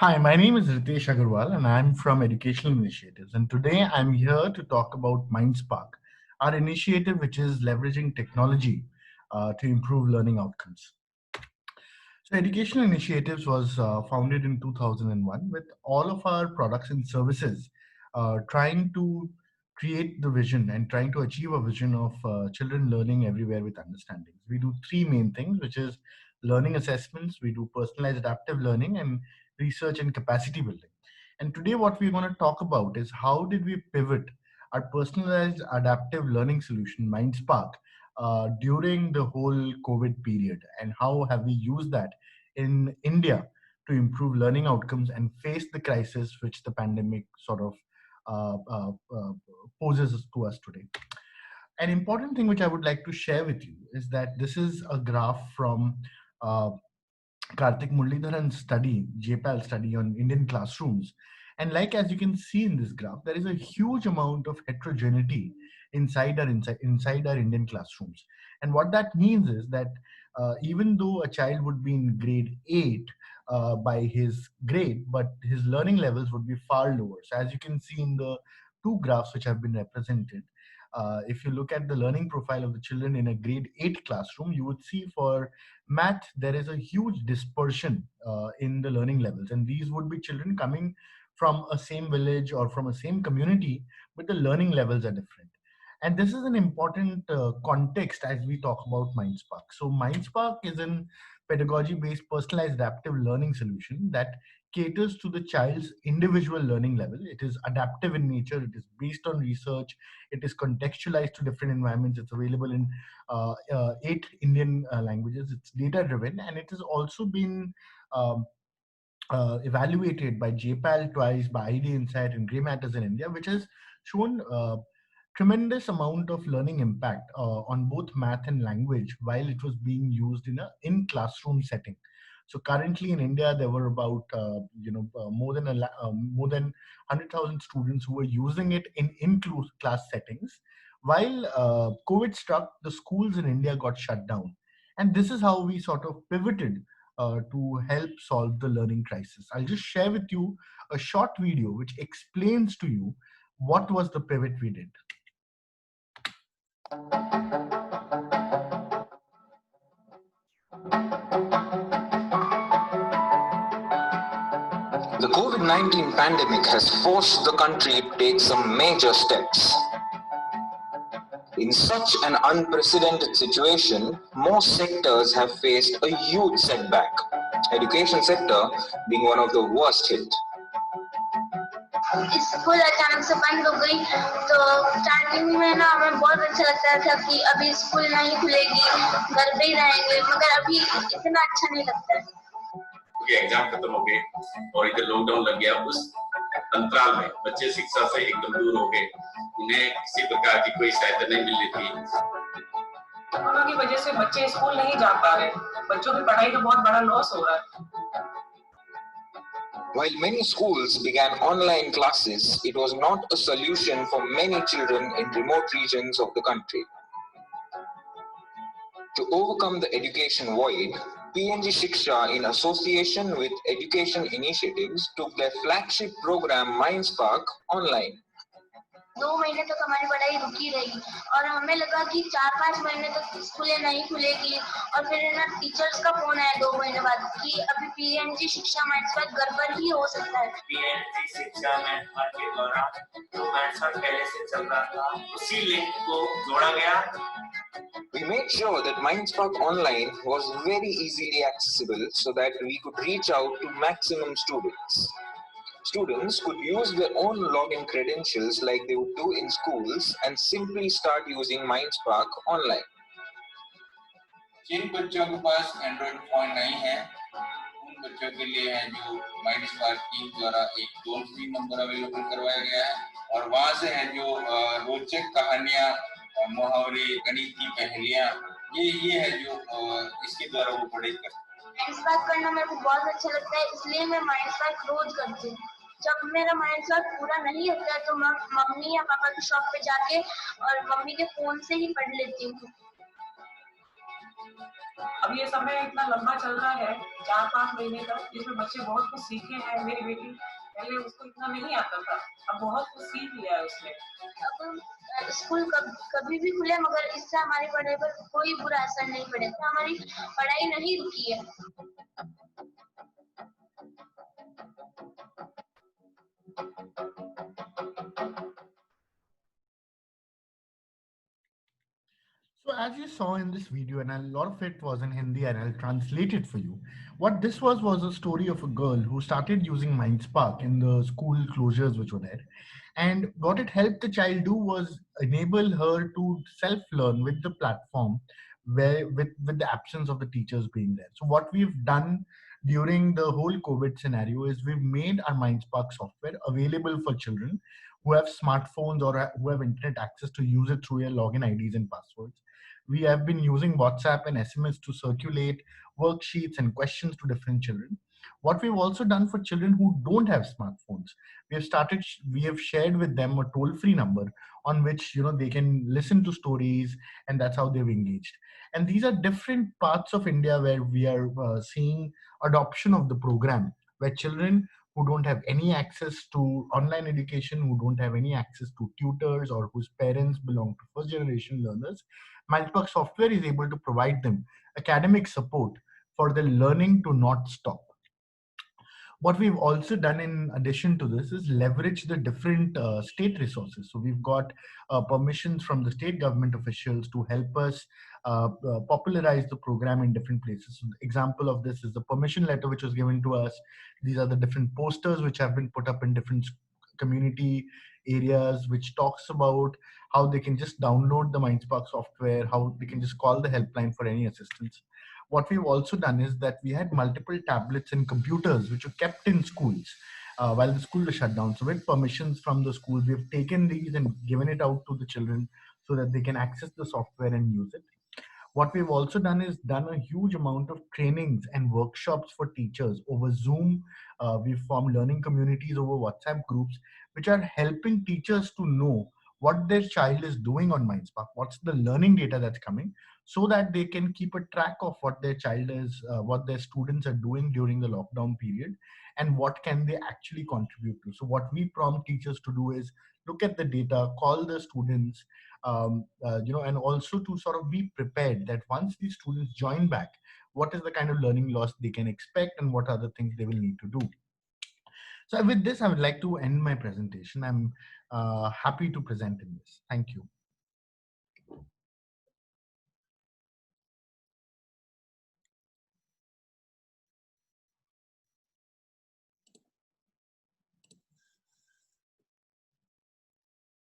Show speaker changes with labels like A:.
A: Hi, my name is Ritesh Agarwal and I'm from Educational Initiatives. And today I'm here to talk about MindSpark, our initiative which is leveraging technology to improve learning outcomes. So, Educational Initiatives was founded in 2001 with all of our products and services trying to create the vision and trying to achieve a vision of children learning everywhere with understanding. We do three main things, which is learning assessments, we do personalized adaptive learning, and research and capacity building. And today, what we're going to talk about is how did we pivot our personalized adaptive learning solution, MindSpark, during the whole COVID period, and how have we used that in India to improve learning outcomes and face the crisis which the pandemic sort of uh, uh, uh, poses to us today. An important thing which I would like to share with you is that this is a graph from uh, Karthik Muralidharan's study, JPAL study on Indian classrooms. And like as you can see in this graph, there is a huge amount of heterogeneity inside our Indian classrooms. And what that means is that even though a child would be in grade 8 by his grade, but his learning levels would be far lower. So as you can see in the two graphs which have been represented, if you look at the learning profile of the children in a grade 8 classroom, you would see for math, there is a huge dispersion in the learning levels. And these would be children coming from a same village or from a same community, but the learning levels are different. And this is an important context as we talk about MindSpark. So MindSpark is an pedagogy-based personalized adaptive learning solution that caters to the child's individual learning level. It is adaptive in nature. It is based on research. It is contextualized to different environments. It's available in 8 Indian languages. It's data driven, and it has also been um, evaluated by JPAL twice, by ID Insight and Grey Matters in India, which has shown tremendous amount of learning impact on both math and language while it was being used in a in classroom setting. So currently in India, there were about more than 100,000 students who were using it in class settings. While COVID struck, the schools in India got shut down, and this is how we sort of pivoted to help solve the learning crisis. I'll just share with you a short video which explains to you what was the pivot we did.
B: The COVID-19 pandemic has forced the country to take some major steps. In such an unprecedented situation, most sectors have faced a huge setback, education sector being one of the worst hit.
C: School अचानक से बंद हो गई तो starting में ना हमें बहुत अच्छा लगता था कि अभी स्कूल नहीं खुलेगी, घर पे ही रहेंगे, मगर अभी इतना अच्छा नहीं लगता है।
D: एग्जाम खत्म हो गए और इधर लॉकडाउन लग गया। उस अंतराल में बच्चे शिक्षा से एकदम दूर हो गए, उन्हें किसी प्रकार की कोई सहायता नहीं मिल रही थी।
E: कोरोना की वजह से बच्चे स्कूल नहीं जा पा रहे, बच्चों की पढ़ाई का बहुत बड़ा लॉस हो रहा है।
B: While many schools began online classes, it was not a solution for many children in remote regions of the country. To overcome the education void, PNG Shiksha, in association with Education Initiatives, took their flagship program MindSpark online.
C: 2 महीने तक हमारी पढ़ाई रुकी रही और हमें लगा कि 4-5 महीने तक स्कूलें नहीं खुलेगी और फिर ना टीचर्स का फोन आया 2 महीने बाद कि अभी पीएनजी शिक्षा MindSpark घर पर ही हो सकता है।
F: पीएनजी शिक्षा MindSpark के द्वारा जो MindSpark पहले से चल रहा था उसी लिंक को जोड़ा गया।
B: We made sure that MindSpark Online was very easily accessible so that we could reach out to maximum students. Students could use their own login credentials like they would do in schools and simply start using MindSpark online.
G: जिन बच्चों के पास Android phone नहीं है, उन बच्चों के लिए है जो MindSpark टीम द्वारा एक टोल फ्री नंबर अवेलेबल करवाया गया है और वहाँ से है जो रोचक कहानियाँ, मुहावरे, गणित की पहेलियाँ, ये है जो इसके द्वारा वो पढ़ाई करते हैं।
C: MindSpark करना मेरे को बहुत अच्छा लगता है, इसलिए मैं MindSpark रोज करती हूँ। जब मेरा MindSpark पूरा नहीं होता है तो मैं मम्मी या पापा की शॉप पे जाके और मम्मी के फोन से ही पढ़ लेती हूँ।
E: अब ये समय इतना लंबा चल रहा है, 4-5 महीने तक, जिसमें बच्चे बहुत कुछ सीखे हैं। मेरी बेटी पहले उसको इतना नहीं आता था, अब बहुत कुछ सीख लिया है उसने।
C: अब स्कूल कभी भी खुले, मगर इससे हमारी पढ़ाई पर कोई बुरा असर नहीं पड़ेगा, हमारी पढ़ाई नहीं रुकी है।
A: So as you saw in this video, and a lot of it was in Hindi, and I'll translate it for you. What this was a story of a girl who started using MindSpark in the school closures which were there. And what it helped the child do was enable her to self-learn with the platform, where with the absence of the teachers being there. So what we've done during the whole COVID scenario is we've made our MindSpark software available for children who have smartphones or who have internet access to use it through their login IDs and passwords. We have been using WhatsApp and SMS to circulate worksheets and questions to different children. What we've also done for children who don't have smartphones, we have shared with them a toll-free number on which they can listen to stories, and that's how they've engaged. And these are different parts of India where we are seeing adoption of the program, where children who don't have any access to online education, who don't have any access to tutors, or whose parents belong to first generation learners, Mindfuck software is able to provide them academic support for their learning to not stop. What we've also done in addition to this is leverage the different state resources. So we've got permissions from the state government officials to help us popularize the program in different places. So the example of this is the permission letter which was given to us. These are the different posters which have been put up in different community areas, which talks about how they can just download the Mindspark software, how they can just call the helpline for any assistance. What we've also done is that we had multiple tablets and computers which were kept in schools while the school was shut down. So with permissions from the school, we've taken these and given it out to the children so that they can access the software and use it. What we've also done is done a huge amount of trainings and workshops for teachers over Zoom. We've formed learning communities over WhatsApp groups, which are helping teachers to know what their child is doing on Mindspark, what's the learning data that's coming, so that they can keep a track of what their child is, what their students are doing during the lockdown period, and what can they actually contribute to. So what we prompt teachers to do is look at the data, call the students, and also to sort of be prepared that once these students join back, what is the kind of learning loss they can expect and what other things they will need to do. So with this, I would like to end my presentation. I'm happy to present in this. Thank you.